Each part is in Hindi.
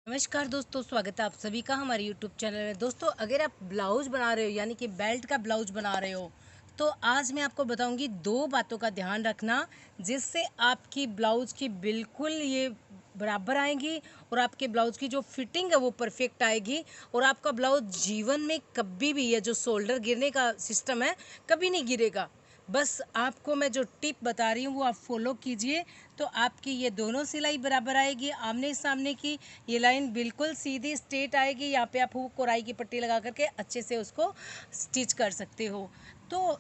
नमस्कार दोस्तों, स्वागत है आप सभी का हमारे YouTube चैनल में। दोस्तों, अगर आप ब्लाउज बना रहे हो यानी कि बेल्ट का ब्लाउज बना रहे हो तो आज मैं आपको बताऊंगी दो बातों का ध्यान रखना, जिससे आपकी ब्लाउज की बिल्कुल ये बराबर आएगी और आपके ब्लाउज की जो फिटिंग है वो परफेक्ट आएगी और आपका ब्लाउज जीवन में कभी भी ये जो शोल्डर गिरने का सिस्टम है कभी नहीं गिरेगा। बस आपको मैं जो टिप बता रही हूँ वो आप फॉलो कीजिए तो आपकी ये दोनों सिलाई बराबर आएगी। आमने सामने की ये लाइन बिल्कुल सीधी स्ट्रेट आएगी। यहाँ पे आप हुक और आई की पट्टी लगा करके अच्छे से उसको स्टिच कर सकते हो। तो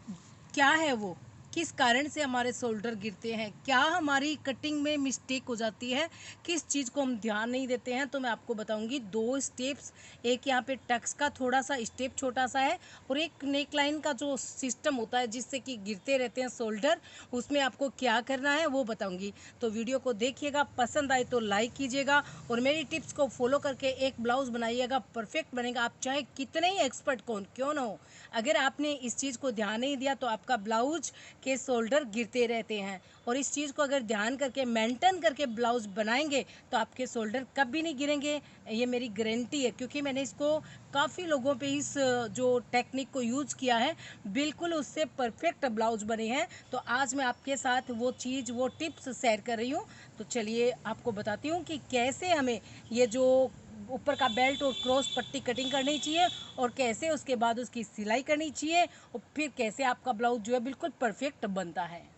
क्या है वो, किस कारण से हमारे शोल्डर गिरते हैं, क्या हमारी कटिंग में मिस्टेक हो जाती है, किस चीज़ को हम ध्यान नहीं देते हैं, तो मैं आपको बताऊंगी दो स्टेप्स। एक यहाँ पे टक्स का थोड़ा सा स्टेप छोटा सा है और एक नेक लाइन का जो सिस्टम होता है जिससे कि गिरते रहते हैं शोल्डर, उसमें आपको क्या करना है वो बताऊंगी। तो वीडियो को देखिएगा, पसंद आए तो लाइक कीजिएगा और मेरी टिप्स को फॉलो करके एक ब्लाउज बनाइएगा, परफेक्ट बनेगा। आप चाहे कितने ही एक्सपर्ट क्यों ना हो, अगर आपने इस चीज़ को ध्यान नहीं दिया तो आपका ब्लाउज के शोल्डर गिरते रहते हैं। और इस चीज़ को अगर ध्यान करके मेंटेन करके ब्लाउज बनाएंगे तो आपके शोल्डर कभी नहीं गिरेंगे, ये मेरी गारंटी है, क्योंकि मैंने इसको काफ़ी लोगों पे इस जो टेक्निक को यूज़ किया है, बिल्कुल उससे परफेक्ट ब्लाउज बने हैं। तो आज मैं आपके साथ वो चीज़ वो टिप्स शेयर कर रही हूँ। तो चलिए आपको बताती हूँ कि कैसे हमें ये जो ऊपर का बेल्ट और क्रॉस पट्टी कटिंग करनी चाहिए और कैसे उसके बाद उसकी सिलाई करनी चाहिए और फिर कैसे आपका ब्लाउज जो है बिल्कुल परफेक्ट बनता है।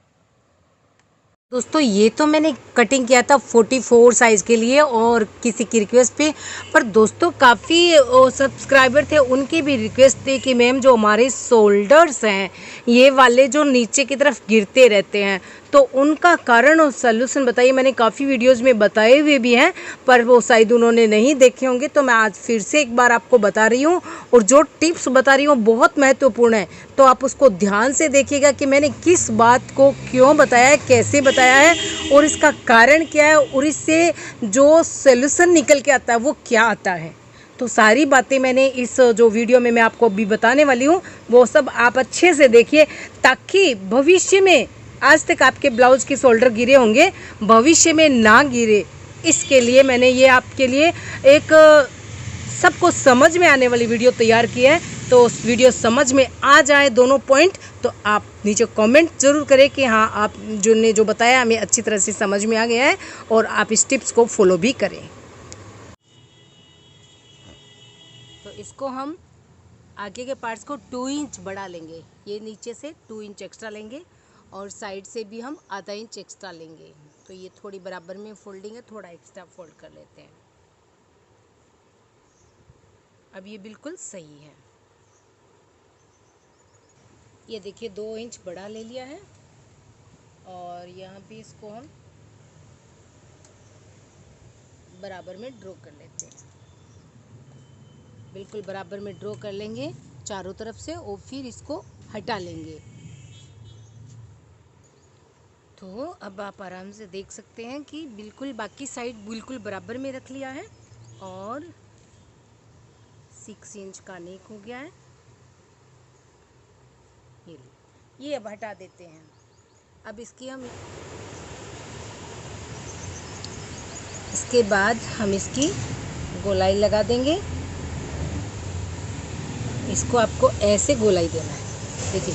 दोस्तों, ये तो मैंने कटिंग किया था 44 साइज़ के लिए और किसी की रिक्वेस्ट पे, पर दोस्तों काफ़ी सब्सक्राइबर थे, उनकी भी रिक्वेस्ट थी कि मैम जो हमारे शोल्डर्स हैं ये वाले जो नीचे की तरफ गिरते रहते हैं, तो उनका कारण और सलूशन बताइए। मैंने काफ़ी वीडियोस में बताए हुए भी हैं पर वो शायद उन्होंने नहीं देखे होंगे, तो मैं आज फिर से एक बार आपको बता रही हूँ और जो टिप्स बता रही हूँ बहुत महत्वपूर्ण है, तो आप उसको ध्यान से देखिएगा कि मैंने किस बात को क्यों बताया है, कैसे बताया है और इसका कारण क्या है और इससे जो सलूशन निकल के आता है वो क्या आता है। तो सारी बातें मैंने इस जो वीडियो में मैं आपको अभी बताने वाली हूँ वो सब आप अच्छे से देखिए, ताकि भविष्य में, आज तक आपके ब्लाउज की शोल्डर गिरे होंगे, भविष्य में ना गिरे, इसके लिए मैंने ये आपके लिए एक सबको समझ में आने वाली वीडियो तैयार की है। तो उस वीडियो समझ में आ जाए दोनों पॉइंट तो आप नीचे कमेंट ज़रूर करें कि हाँ आप जो बताया हमें अच्छी तरह से समझ में आ गया है और आप इस टिप्स को फॉलो भी करें। तो इसको हम आगे के पार्ट्स को 2 इंच बढ़ा लेंगे, ये नीचे से 2 इंच एक्स्ट्रा लेंगे और साइड से भी हम आधा इंच एक्स्ट्रा लेंगे। तो ये थोड़ी बराबर में फोल्डिंग है, थोड़ा एक्स्ट्रा फोल्ड कर लेते हैं। अब ये बिल्कुल सही है। ये देखिए 2 इंच बढ़ा ले लिया है और यहाँ पे इसको हम बराबर में ड्रॉ कर लेते हैं। बिल्कुल बराबर में ड्रॉ कर लेंगे चारों तरफ से और फिर इसको हटा लेंगे। तो अब आप आराम से देख सकते हैं कि बिल्कुल बाकी साइड बिल्कुल बराबर में रख लिया है और 6 इंच का नेक हो गया है। ये अब हटा देते हैं। अब इसके बाद हम इसकी गोलाई लगा देंगे। इसको आपको ऐसे गोलाई देना है। देखिए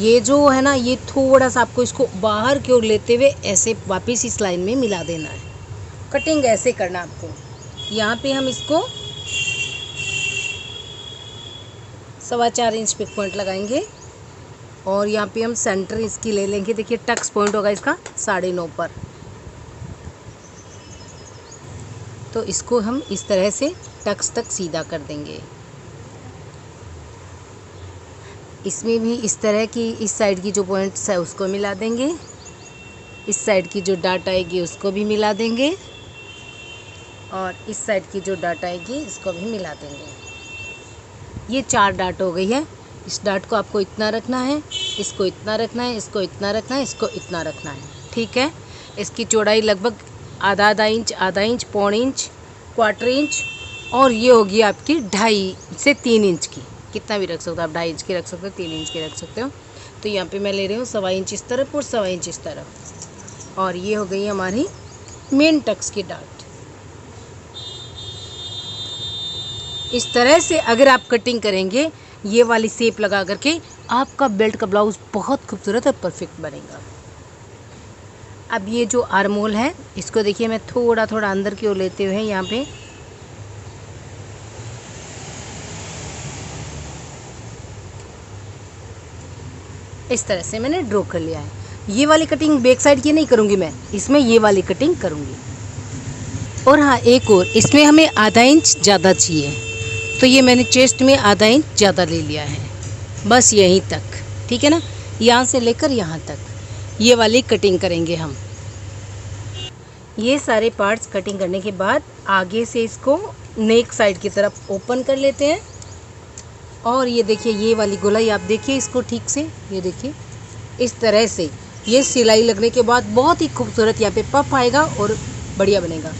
ये जो है ना, ये थोड़ा सा आपको इसको बाहर की ओर लेते हुए ऐसे वापस इस लाइन में मिला देना है। कटिंग ऐसे करना आपको। यहाँ पे हम इसको 4.25 इंच पे पॉइंट लगाएंगे और यहाँ पे हम सेंटर इसकी ले लेंगे। देखिए टक्स पॉइंट होगा इसका 9.5 पर। तो इसको हम इस तरह से टक्स तक सीधा कर देंगे। इसमें भी इस तरह की इस साइड की जो पॉइंट्स है उसको मिला देंगे, इस साइड की जो डाट आएगी उसको भी मिला देंगे और इस साइड की जो डाट आएगी इसको भी मिला देंगे। ये 4 डाट हो गई है। इस डाट को आपको इतना रखना है, इसको इतना रखना है, इसको इतना रखना है, इसको इतना रखना है। ठीक है। इसकी चौड़ाई लगभग आधा इंच, पौन इंच, 1/4 इंच और ये होगी आपकी 2.5 से 3 इंच की। कितना भी रख सकते हो आप, 2.5 इंच की रख सकते हो, 3 इंच की रख सकते हो। तो यहाँ पे मैं ले रही हूँ 1.25 इंच इस तरफ और 1.25 इंच इस तरफ और ये हो गई हमारी मेन टक्स की डाट। इस तरह से अगर आप कटिंग करेंगे ये वाली शेप लगा करके, आपका बेल्ट का ब्लाउज बहुत खूबसूरत और परफेक्ट बनेगा। अब ये जो आर्म होल है इसको देखिए मैं थोड़ा थोड़ा अंदर की ओर लेते हुए यहाँ पे इस तरह से मैंने ड्रॉ कर लिया है। ये वाली कटिंग बैक साइड की नहीं करूँगी मैं, इसमें ये वाली कटिंग करूँगी। और हाँ, एक और, इसमें हमें आधा इंच ज़्यादा चाहिए, तो ये मैंने चेस्ट में आधा इंच ज़्यादा ले लिया है, बस यहीं तक, ठीक है ना। यहाँ से लेकर यहाँ तक ये वाली कटिंग करेंगे हम। ये सारे पार्ट्स कटिंग करने के बाद आगे से इसको नेक साइड की तरफ ओपन कर लेते हैं। और ये देखिए ये वाली गोलाई आप देखिए इसको ठीक से, ये देखिए इस तरह से ये सिलाई लगने के बाद बहुत ही खूबसूरत यहाँ पे पफ आएगा और बढ़िया बनेगा।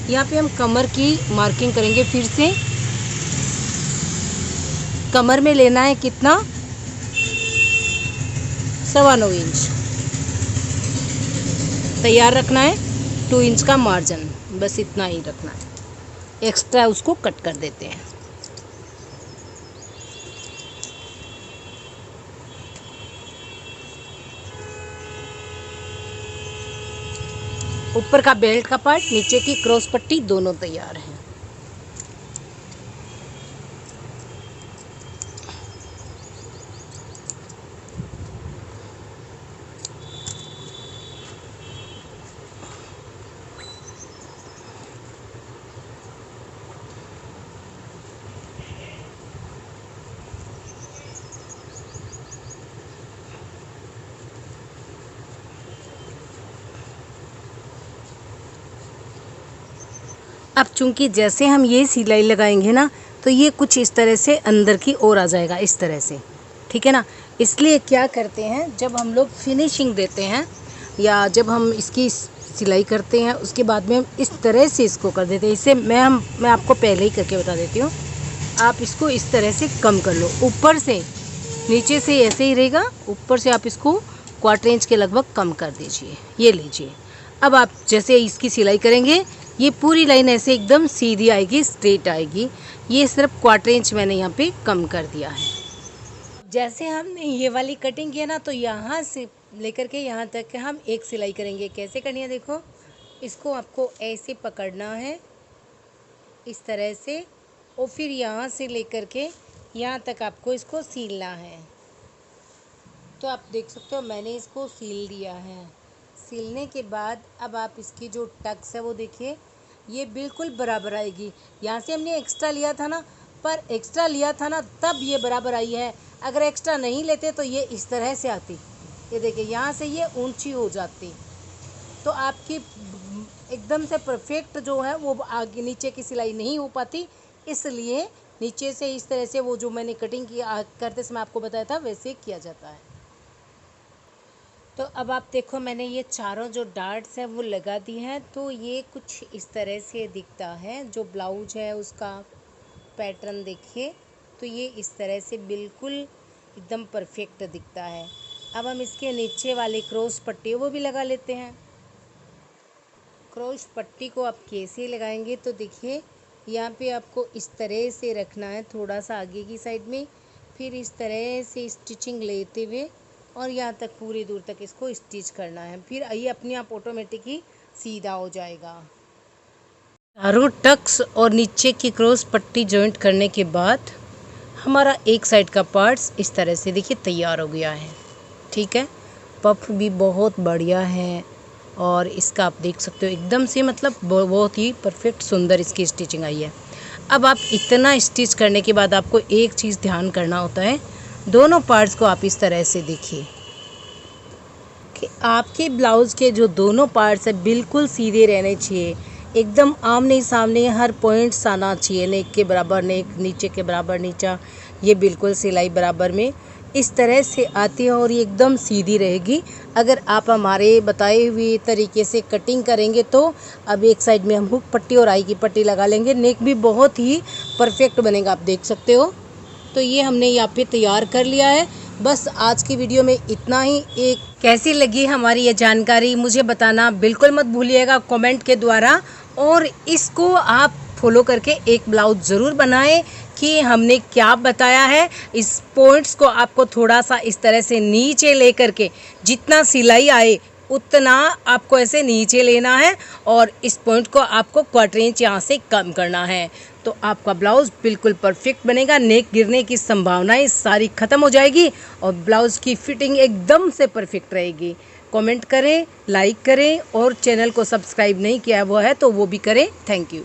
यहाँ पे हम कमर की मार्किंग करेंगे। फिर से कमर में लेना है कितना, 9.25 इंच तैयार रखना है। 2 इंच का मार्जिन, बस इतना ही रखना है, एक्स्ट्रा उसको कट कर देते हैं। ऊपर का बेल्ट का पार्ट, नीचे की क्रॉस पट्टी दोनों तैयार हैं। अब चूंकि जैसे हम ये सिलाई लगाएंगे ना, तो ये कुछ इस तरह से अंदर की ओर आ जाएगा, इस तरह से, ठीक है ना। इसलिए क्या करते हैं, जब हम लोग फिनिशिंग देते हैं या जब हम इसकी सिलाई करते हैं उसके बाद में इस तरह से इसको कर देते हैं। इसे मैं आपको पहले ही करके बता देती हूँ। आप इसको इस तरह से कम कर लो, ऊपर से नीचे से ऐसे ही रहेगा, ऊपर से आप इसको 1/4 इंच के लगभग कम कर दीजिए। ये लीजिए। अब आप जैसे इसकी सिलाई करेंगे ये पूरी लाइन ऐसे एकदम सीधी आएगी, स्ट्रेट आएगी। ये सिर्फ 1/4 इंच मैंने यहाँ पे कम कर दिया है। जैसे हमने ये वाली कटिंग किया ना, तो यहाँ से लेकर के यहाँ तक हम एक सिलाई करेंगे। कैसे करनी है देखो, इसको आपको ऐसे पकड़ना है इस तरह से, और फिर यहाँ से लेकर के यहाँ तक आपको इसको सीलना है। तो आप देख सकते हो मैंने इसको सील दिया है। सीलने के बाद अब आप इसकी जो टक्स है वो देखिए, ये बिल्कुल बराबर आएगी। यहाँ से हमने एक्स्ट्रा लिया था ना, पर एक्स्ट्रा लिया था ना तब ये बराबर आई है। अगर एक्स्ट्रा नहीं लेते तो ये इस तरह से आती, ये देखिए यहाँ से ये ऊंची हो जाती। तो आपकी एकदम से परफेक्ट जो है वो आगे नीचे की सिलाई नहीं हो पाती, इसलिए नीचे से इस तरह से वो जो मैंने कटिंग किया करते समय आपको बताया था वैसे किया जाता है। तो अब आप देखो मैंने ये चारों जो डार्ट्स हैं वो लगा दी हैं, तो ये कुछ इस तरह से दिखता है। जो ब्लाउज है उसका पैटर्न देखिए, तो ये इस तरह से बिल्कुल एकदम परफेक्ट दिखता है। अब हम इसके नीचे वाली क्रॉस पट्टी वो भी लगा लेते हैं। क्रॉस पट्टी को आप कैसे लगाएंगे, तो देखिए यहाँ पे आपको इस तरह से रखना है, थोड़ा सा आगे की साइड में, फिर इस तरह से स्टिचिंग लेते हुए और यहाँ तक पूरी दूर तक इसको स्टिच करना है। फिर ये अपने आप ऑटोमेटिक ही सीधा हो जाएगा। चारों टक्स और नीचे की क्रॉस पट्टी जॉइंट करने के बाद हमारा एक साइड का पार्ट्स इस तरह से देखिए तैयार हो गया है, ठीक है। पफ भी बहुत बढ़िया है और इसका आप देख सकते हो एकदम से मतलब बहुत ही परफेक्ट सुंदर इसकी स्टिचिंग आई है। अब आप इतना स्टिच करने के बाद आपको एक चीज़ ध्यान करना होता है, दोनों पार्ट्स को आप इस तरह से देखिए कि आपके ब्लाउज़ के जो दोनों पार्ट्स हैं बिल्कुल सीधे रहने चाहिए, एकदम आमने सामने हर पॉइंट्स आना चाहिए। नेक के बराबर नेक, नीचे के बराबर नीचा, ये बिल्कुल सिलाई बराबर में इस तरह से आती है और ये एकदम सीधी रहेगी। अगर आप हमारे बताए हुए तरीके से कटिंग करेंगे तो अब एक साइड में हम हुक पट्टी और आई की पट्टी लगा लेंगे, नेक भी बहुत ही परफेक्ट बनेगा, आप देख सकते हो। तो ये हमने यहाँ पे तैयार कर लिया है। बस आज की वीडियो में इतना ही। एक कैसी लगी हमारी ये जानकारी मुझे बताना बिल्कुल मत भूलिएगा कमेंट के द्वारा, और इसको आप फॉलो करके एक ब्लाउज ज़रूर बनाएं कि हमने क्या बताया है। इस पॉइंट्स को आपको थोड़ा सा इस तरह से नीचे ले करके जितना सिलाई आए उतना आपको ऐसे नीचे लेना है और इस पॉइंट को आपको 1/4 इंच यहाँ से कम करना है। तो आपका ब्लाउज़ बिल्कुल परफेक्ट बनेगा। नेक गिरने की संभावनाएं सारी ख़त्म हो जाएगी और ब्लाउज़ की फिटिंग एकदम से परफेक्ट रहेगी। कमेंट करें, लाइक करें और चैनल को सब्सक्राइब नहीं किया हुआ है तो वो भी करें। Thank you.